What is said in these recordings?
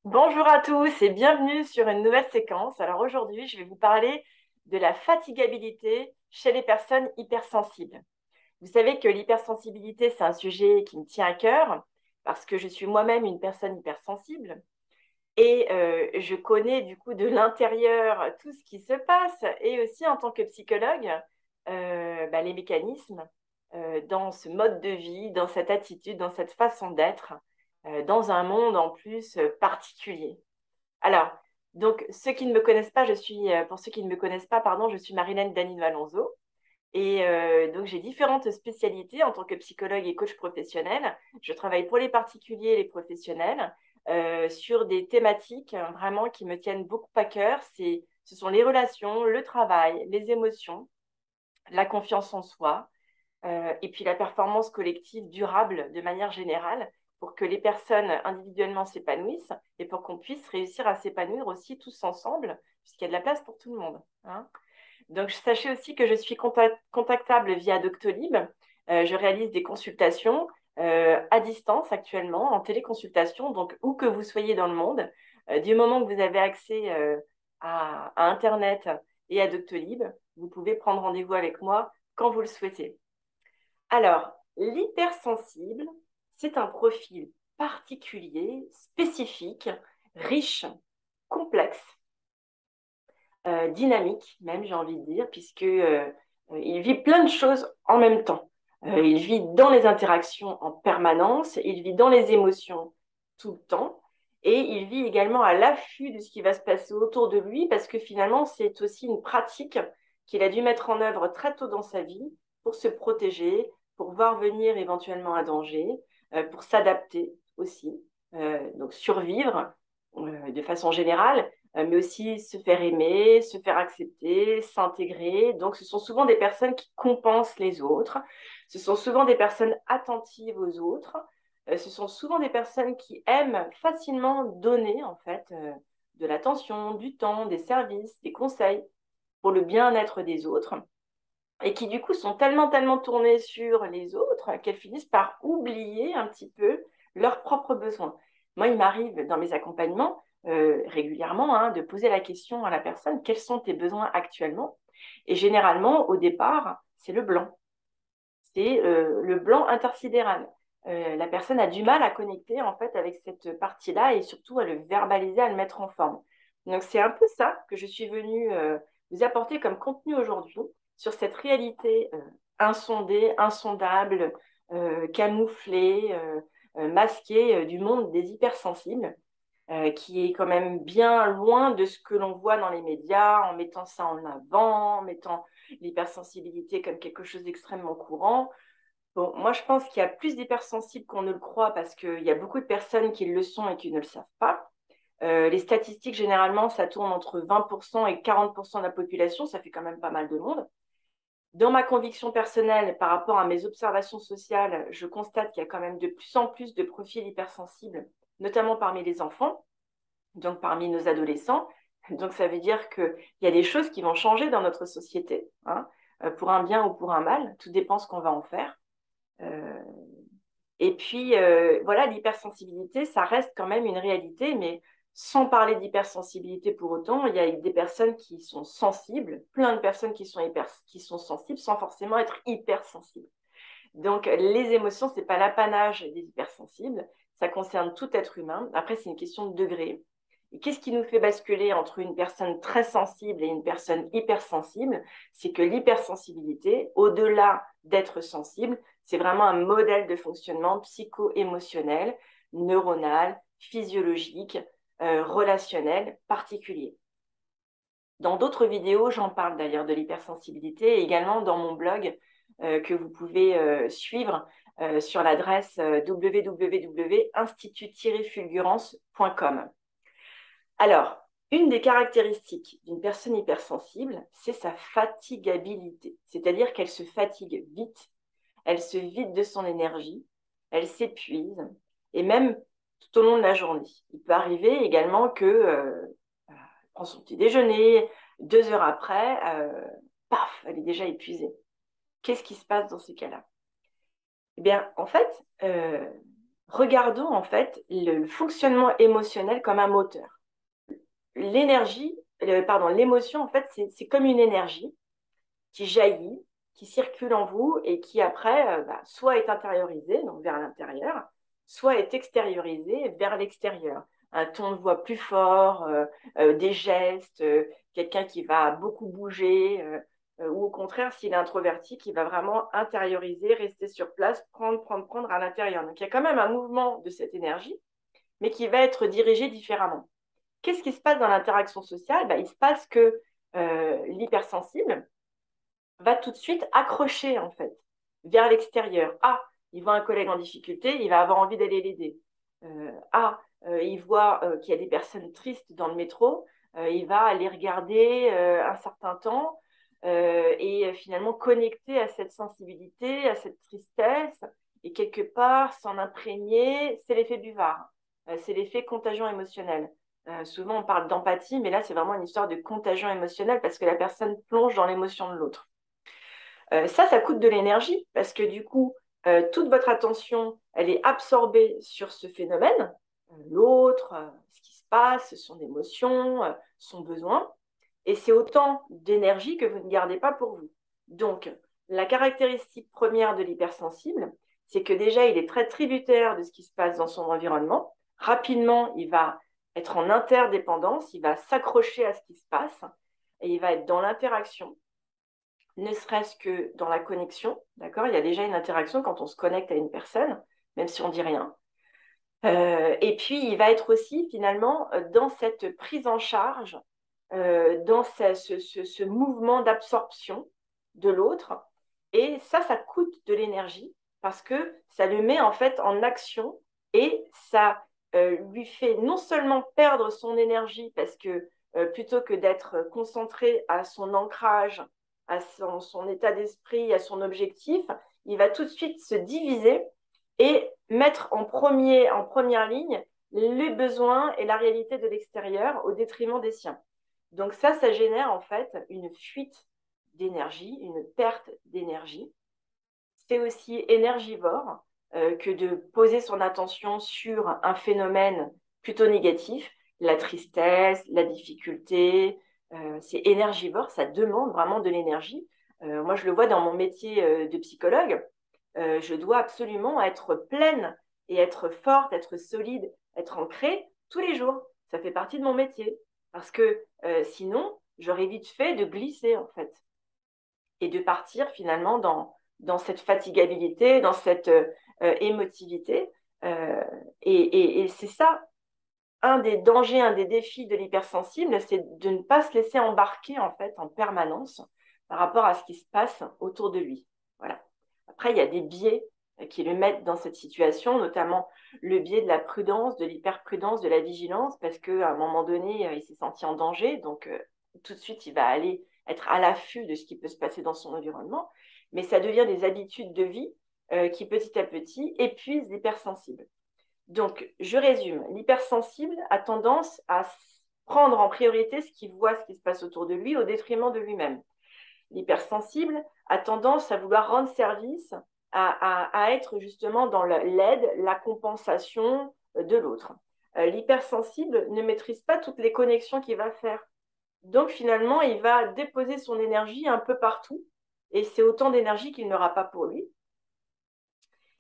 Bonjour à tous et bienvenue sur une nouvelle séquence. Alors aujourd'hui, je vais vous parler de la fatigabilité chez les personnes hypersensibles. Vous savez que l'hypersensibilité, c'est un sujet qui me tient à cœur parce que je suis moi-même une personne hypersensible et je connais du coup de l'intérieur tout ce qui se passe et aussi en tant que psychologue, les mécanismes dans ce mode de vie, dans cette attitude, dans cette façon d'être, dans un monde en plus particulier. Alors, donc, ceux qui ne me connaissent pas, pour ceux qui ne me connaissent pas, pardon, je suis Marilène Danilo Alonso. Et donc, j'ai différentes spécialités en tant que psychologue et coach professionnel. Je travaille pour les particuliers et les professionnels sur des thématiques vraiment qui me tiennent beaucoup à cœur. Ce sont les relations, le travail, les émotions, la confiance en soi, et puis la performance collective durable de manière générale pour que les personnes individuellement s'épanouissent et pour qu'on puisse réussir à s'épanouir aussi tous ensemble, puisqu'il y a de la place pour tout le monde, hein. Donc, sachez aussi que je suis contactable via Doctolib. Je réalise des consultations à distance actuellement, en téléconsultation, donc où que vous soyez dans le monde. Du moment que vous avez accès à Internet et à Doctolib, vous pouvez prendre rendez-vous avec moi quand vous le souhaitez. Alors, l'hypersensible, c'est un profil particulier, spécifique, riche, complexe, dynamique même, j'ai envie de dire, puisque il vit plein de choses en même temps. Il vit dans les interactions en permanence, il vit dans les émotions tout le temps, et il vit également à l'affût de ce qui va se passer autour de lui, parce que finalement, c'est aussi une pratique qu'il a dû mettre en œuvre très tôt dans sa vie pour se protéger, pour voir venir éventuellement un danger, pour s'adapter aussi, donc survivre de façon générale, mais aussi se faire aimer, se faire accepter, s'intégrer. Donc, ce sont souvent des personnes qui compensent les autres. Ce sont souvent des personnes attentives aux autres. Ce sont souvent des personnes qui aiment facilement donner, en fait, de l'attention, du temps, des services, des conseils pour le bien-être des autres. Et qui, du coup, sont tellement, tellement tournées sur les autres qu'elles finissent par oublier un petit peu leurs propres besoins. Moi, il m'arrive dans mes accompagnements régulièrement de poser la question à la personne, quels sont tes besoins actuellement? Et généralement, au départ, c'est le blanc. C'est le blanc intersidéral. La personne a du mal à connecter en fait avec cette partie-là et surtout à le verbaliser, à le mettre en forme. Donc c'est un peu ça que je suis venue vous apporter comme contenu aujourd'hui sur cette réalité insondée, insondable, camouflée, masquée du monde des hypersensibles qui est quand même bien loin de ce que l'on voit dans les médias, en mettant ça en avant, en mettant l'hypersensibilité comme quelque chose d'extrêmement courant. Bon, moi, je pense qu'il y a plus d'hypersensibles qu'on ne le croit parce qu'il y a beaucoup de personnes qui le sont et qui ne le savent pas. Les statistiques, généralement, ça tourne entre 20% et 40% de la population, ça fait quand même pas mal de monde. Dans ma conviction personnelle, par rapport à mes observations sociales, je constate qu'il y a quand même de plus en plus de profils hypersensibles, notamment parmi les enfants, donc parmi nos adolescents. Donc ça veut dire qu'il y a des choses qui vont changer dans notre société, hein, pour un bien ou pour un mal, tout dépend ce qu'on va en faire. Euh, et puis, voilà, l'hypersensibilité, ça reste quand même une réalité, mais sans parler d'hypersensibilité pour autant, il y a des personnes qui sont sensibles, plein de personnes qui sont sensibles sans forcément être hypersensibles. Donc, les émotions, c'est pas l'apanage des hypersensibles, ça concerne tout être humain. Après, c'est une question de degré. Et qu'est-ce qui nous fait basculer entre une personne très sensible et une personne hypersensible? C'est que l'hypersensibilité, au-delà d'être sensible, c'est vraiment un modèle de fonctionnement psycho-émotionnel, neuronal, physiologique, relationnel particulier. Dans d'autres vidéos, j'en parle d'ailleurs de l'hypersensibilité et également dans mon blog que vous pouvez suivre sur l'adresse www.institut-fulgurance.com. Alors, une des caractéristiques d'une personne hypersensible, c'est sa fatigabilité, c'est-à-dire qu'elle se fatigue vite, elle se vide de son énergie, elle s'épuise, et même tout au long de la journée. Il peut arriver également que prend son petit déjeuner, 2 heures après, paf, elle est déjà épuisée. Qu'est-ce qui se passe dans ces cas-là? Eh bien, en fait, regardons en fait le fonctionnement émotionnel comme un moteur. L'émotion, en fait, c'est comme une énergie qui jaillit, qui circule en vous et qui après, soit est intériorisée, donc vers l'intérieur, soit est extériorisée vers l'extérieur. Un ton de voix plus fort, des gestes, quelqu'un qui va beaucoup bouger, ou au contraire, s'il est introverti, qui va vraiment intérioriser, rester sur place, prendre à l'intérieur. Donc il y a quand même un mouvement de cette énergie, mais qui va être dirigé différemment. Qu'est-ce qui se passe dans l'interaction sociale? Il se passe que l'hypersensible va tout de suite accrocher en fait vers l'extérieur. Ah, il voit un collègue en difficulté, il va avoir envie d'aller l'aider. Il voit qu'il y a des personnes tristes dans le métro, il va aller regarder un certain temps et finalement connecter à cette sensibilité, à cette tristesse et quelque part s'en imprégner. C'est l'effet buvard, c'est l'effet contagion émotionnelle. Souvent on parle d'empathie, mais là c'est vraiment une histoire de contagion émotionnelle parce que la personne plonge dans l'émotion de l'autre. Ça coûte de l'énergie parce que du coup, toute votre attention, elle est absorbée sur ce phénomène, l'autre, ce qui se passe, son émotion, son besoin. Et c'est autant d'énergie que vous ne gardez pas pour vous. Donc, la caractéristique première de l'hypersensible, c'est que déjà, il est très tributaire de ce qui se passe dans son environnement. Rapidement, il va être en interdépendance, il va s'accrocher à ce qui se passe et il va être dans l'interaction, ne serait-ce que dans la connexion, d'accord? Il y a déjà une interaction quand on se connecte à une personne, même si on ne dit rien. Et puis, il va être aussi finalement dans cette prise en charge, dans ce mouvement d'absorption de l'autre. Et ça coûte de l'énergie parce que ça le met en fait en action et ça lui fait non seulement perdre son énergie parce que plutôt que d'être concentré à son ancrage, à son état d'esprit, à son objectif, il va tout de suite se diviser et mettre en première ligne les besoins et la réalité de l'extérieur au détriment des siens. Donc ça génère en fait une fuite d'énergie, une perte d'énergie. C'est aussi énergivore que de poser son attention sur un phénomène plutôt négatif, la tristesse, la difficulté. C'est énergivore, ça demande vraiment de l'énergie. Moi, je le vois dans mon métier de psychologue. Je dois absolument être pleine et être forte, être solide, être ancrée tous les jours. Ça fait partie de mon métier. Parce que sinon, j'aurais vite fait de glisser, en fait, et de partir finalement dans cette fatigabilité, dans cette émotivité. Euh, et c'est ça, un des dangers, un des défis de l'hypersensible, c'est de ne pas se laisser embarquer, en fait, en permanence par rapport à ce qui se passe autour de lui. Voilà. Après, il y a des biais qui le mettent dans cette situation, notamment le biais de la prudence, de l'hyperprudence, de la vigilance, parce qu'à un moment donné, il s'est senti en danger, donc tout de suite, il va aller être à l'affût de ce qui peut se passer dans son environnement, mais ça devient des habitudes de vie qui, petit à petit, épuisent l'hypersensible. Donc, je résume, l'hypersensible a tendance à prendre en priorité ce qu'il voit, ce qui se passe autour de lui, au détriment de lui-même. L'hypersensible a tendance à vouloir rendre service, à être justement dans l'aide, la compensation de l'autre. L'hypersensible ne maîtrise pas toutes les connexions qu'il va faire. Donc finalement, il va déposer son énergie un peu partout, et c'est autant d'énergie qu'il n'aura pas pour lui.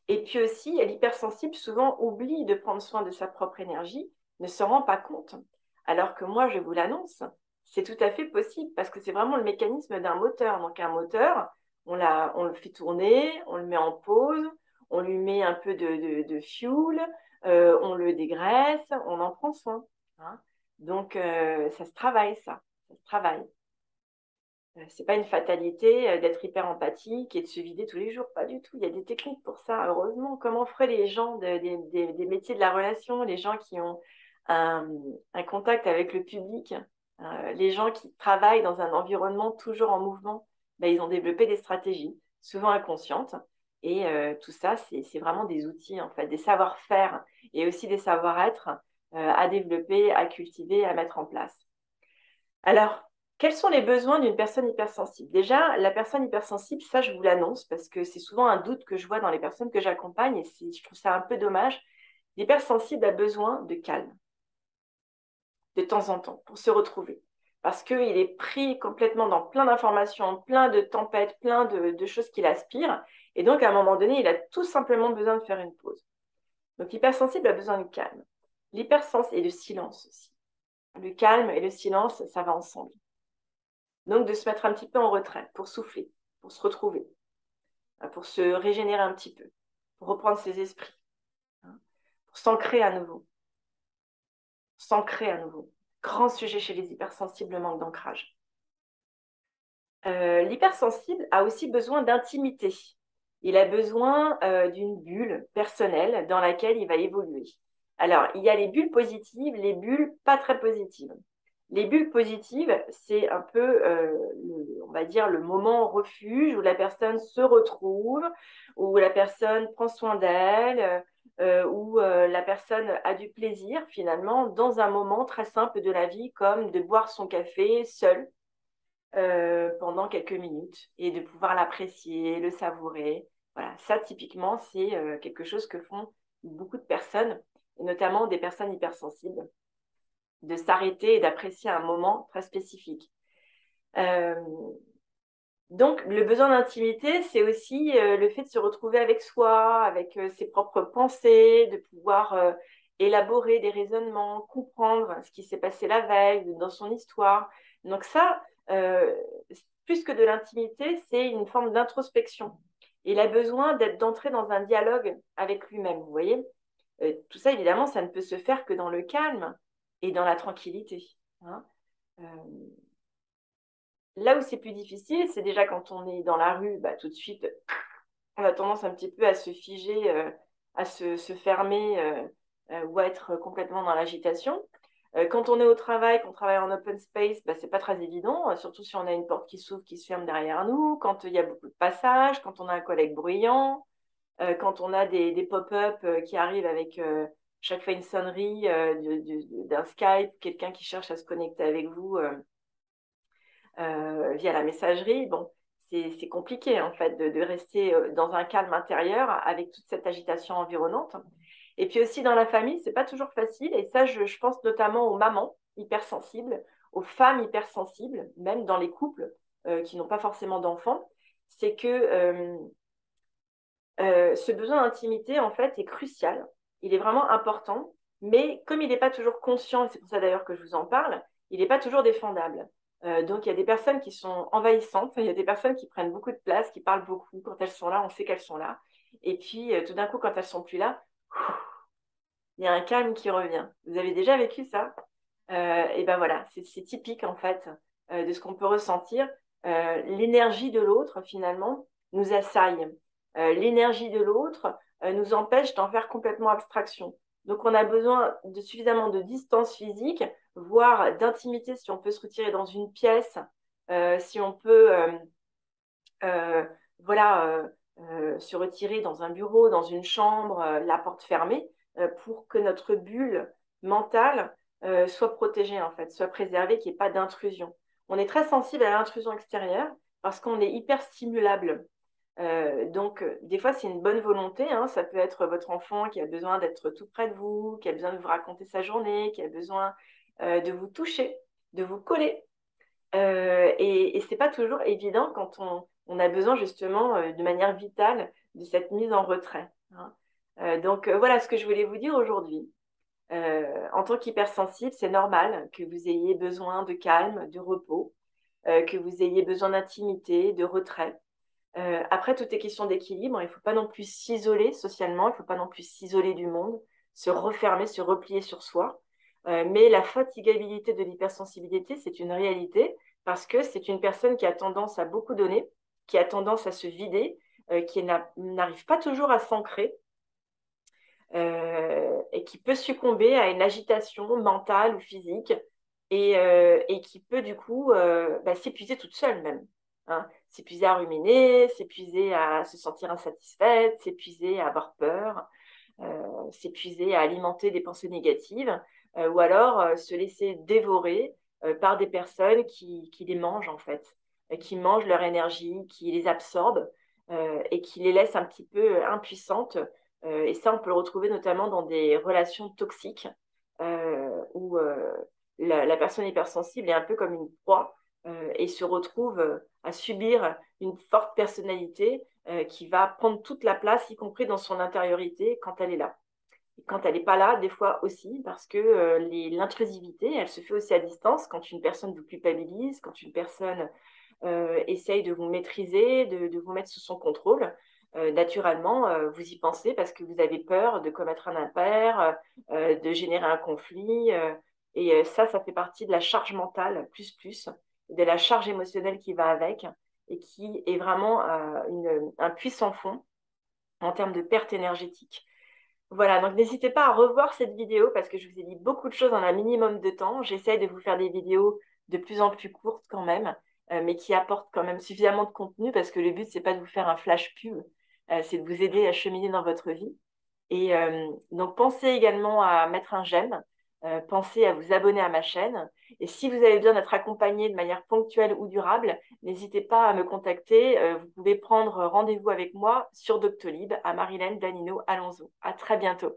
Et puis aussi, l'hypersensible souvent oublie de prendre soin de sa propre énergie, ne se rend pas compte. Alors que moi, je vous l'annonce, c'est tout à fait possible parce que c'est vraiment le mécanisme d'un moteur. Donc un moteur, on le fait tourner, on le met en pause, on lui met un peu de fuel, on le dégraisse, on en prend soin. Hein. Donc ça se travaille, ça se travaille. C'est pas une fatalité d'être hyper empathique et de se vider tous les jours, pas du tout. Il y a des techniques pour ça, heureusement. Comment feraient les gens des métiers de la relation, les gens qui ont un contact avec le public, les gens qui travaillent dans un environnement toujours en mouvement, ben, ils ont développé des stratégies, souvent inconscientes. Et tout ça, c'est vraiment des outils, en fait, des savoir-faire et aussi des savoir-être à développer, à cultiver, à mettre en place. Alors, quels sont les besoins d'une personne hypersensible? Déjà, la personne hypersensible, ça, je vous l'annonce parce que c'est souvent un doute que je vois dans les personnes que j'accompagne et je trouve ça un peu dommage. L'hypersensible a besoin de calme, de temps en temps, pour se retrouver. Parce qu'il est pris complètement dans plein d'informations, plein de tempêtes, plein de choses qu'il aspire. Et donc, à un moment donné, il a tout simplement besoin de faire une pause. Donc, l'hypersensible a besoin de calme. L'hypersensible et de silence aussi. Le calme et le silence, ça va ensemble. Donc, de se mettre un petit peu en retrait pour souffler, pour se retrouver, pour se régénérer un petit peu, pour reprendre ses esprits, pour s'ancrer à nouveau. S'ancrer à nouveau. Grand sujet chez les hypersensibles, le manque d'ancrage. L'hypersensible a aussi besoin d'intimité. Il a besoin d'une bulle personnelle dans laquelle il va évoluer. Alors, il y a les bulles positives, les bulles pas très positives. Les bulles positives, c'est un peu, on va dire, le moment refuge où la personne se retrouve, où la personne prend soin d'elle, où la personne a du plaisir finalement dans un moment très simple de la vie, comme de boire son café seul pendant quelques minutes et de pouvoir l'apprécier, le savourer. Voilà, ça typiquement, c'est quelque chose que font beaucoup de personnes, et notamment des personnes hypersensibles, de s'arrêter et d'apprécier un moment très spécifique. Euh, donc, le besoin d'intimité, c'est aussi le fait de se retrouver avec soi, avec ses propres pensées, de pouvoir élaborer des raisonnements, comprendre ce qui s'est passé la veille dans son histoire. Donc ça, plus que de l'intimité, c'est une forme d'introspection. Il a besoin d'entrer dans un dialogue avec lui-même, vous voyez. Tout ça, évidemment, ça ne peut se faire que dans le calme et dans la tranquillité. Hein. Euh, Là où c'est plus difficile, c'est déjà quand on est dans la rue, bah, tout de suite, on a tendance un petit peu à se figer, à se fermer ou à être complètement dans l'agitation. Quand on est au travail, qu'on travaille en open space, bah, c'est pas très évident, surtout si on a une porte qui s'ouvre, qui se ferme derrière nous, quand il y a beaucoup de passages, quand on a un collègue bruyant, quand on a des pop-up qui arrivent avec chaque fois une sonnerie d'un Skype, quelqu'un qui cherche à se connecter avec vous via la messagerie. Bon, c'est compliqué en fait de rester dans un calme intérieur avec toute cette agitation environnante. Et puis aussi dans la famille, c'est pas toujours facile. Et ça, je pense notamment aux mamans hypersensibles, aux femmes hypersensibles, même dans les couples qui n'ont pas forcément d'enfants. C'est que ce besoin d'intimité, en fait, est crucial. Il est vraiment important. Mais comme il n'est pas toujours conscient, et c'est pour ça d'ailleurs que je vous en parle, il n'est pas toujours défendable. Donc, il y a des personnes qui sont envahissantes, il y a des personnes qui prennent beaucoup de place, qui parlent beaucoup. Quand elles sont là, on sait qu'elles sont là. Et puis, tout d'un coup, quand elles sont plus là, il y a un calme qui revient. Vous avez déjà vécu ça? Et ben voilà, c'est typique en fait de ce qu'on peut ressentir. L'énergie de l'autre, finalement, nous assaille. L'énergie de l'autre nous empêche d'en faire complètement abstraction. Donc, on a besoin de suffisamment de distance physique, voire d'intimité si on peut se retirer dans une pièce, si on peut euh, voilà, se retirer dans un bureau, dans une chambre, la porte fermée, pour que notre bulle mentale soit protégée, en fait, soit préservée, qu'il n'y ait pas d'intrusion. On est très sensible à l'intrusion extérieure parce qu'on est hyper stimulable. Donc, des fois, c'est une bonne volonté. Hein. Ça peut être votre enfant qui a besoin d'être tout près de vous, qui a besoin de vous raconter sa journée, qui a besoin de vous toucher, de vous coller. Et ce n'est pas toujours évident quand on a besoin justement de manière vitale de cette mise en retrait. Hein. Donc voilà ce que je voulais vous dire aujourd'hui. En tant qu'hypersensible, c'est normal que vous ayez besoin de calme, de repos, que vous ayez besoin d'intimité, de retrait. Après, tout est question d'équilibre. Il ne faut pas non plus s'isoler socialement, il ne faut pas non plus s'isoler du monde, se refermer, se replier sur soi. Mais la fatigabilité de l'hypersensibilité, c'est une réalité parce que c'est une personne qui a tendance à beaucoup donner, qui a tendance à se vider, qui n'arrive pas toujours à s'ancrer et qui peut succomber à une agitation mentale ou physique et qui peut du coup s'épuiser toute seule même. Hein. S'épuiser à ruminer, s'épuiser à se sentir insatisfaite, s'épuiser à avoir peur, s'épuiser à alimenter des pensées négatives ou alors se laisser dévorer par des personnes qui les mangent en fait, qui mangent leur énergie, qui les absorbent et qui les laissent un petit peu impuissantes Et ça, on peut le retrouver notamment dans des relations toxiques où la personne hypersensible est un peu comme une proie et se retrouve à subir une forte personnalité qui va prendre toute la place, y compris dans son intériorité, quand elle est là. Et quand elle n'est pas là, des fois aussi, parce que l'intrusivité, elle se fait aussi à distance quand une personne vous culpabilise, quand une personne essaye de vous maîtriser, de vous mettre sous son contrôle. Naturellement, vous y pensez parce que vous avez peur de commettre un impair, de générer un conflit. Et ça fait partie de la charge mentale, plus, de la charge émotionnelle qui va avec et qui est vraiment un puissant fond en termes de perte énergétique. Voilà, donc n'hésitez pas à revoir cette vidéo parce que je vous ai dit beaucoup de choses en un minimum de temps. J'essaye de vous faire des vidéos de plus en plus courtes quand même, mais qui apportent quand même suffisamment de contenu parce que le but, c'est pas de vous faire un flash pub, c'est de vous aider à cheminer dans votre vie. Et donc, pensez également à mettre un j'aime, pensez à vous abonner à ma chaîne. Et si vous avez besoin d'être accompagné de manière ponctuelle ou durable, n'hésitez pas à me contacter. Vous pouvez prendre rendez-vous avec moi sur Doctolib à Marilène Danino Alonso. À très bientôt.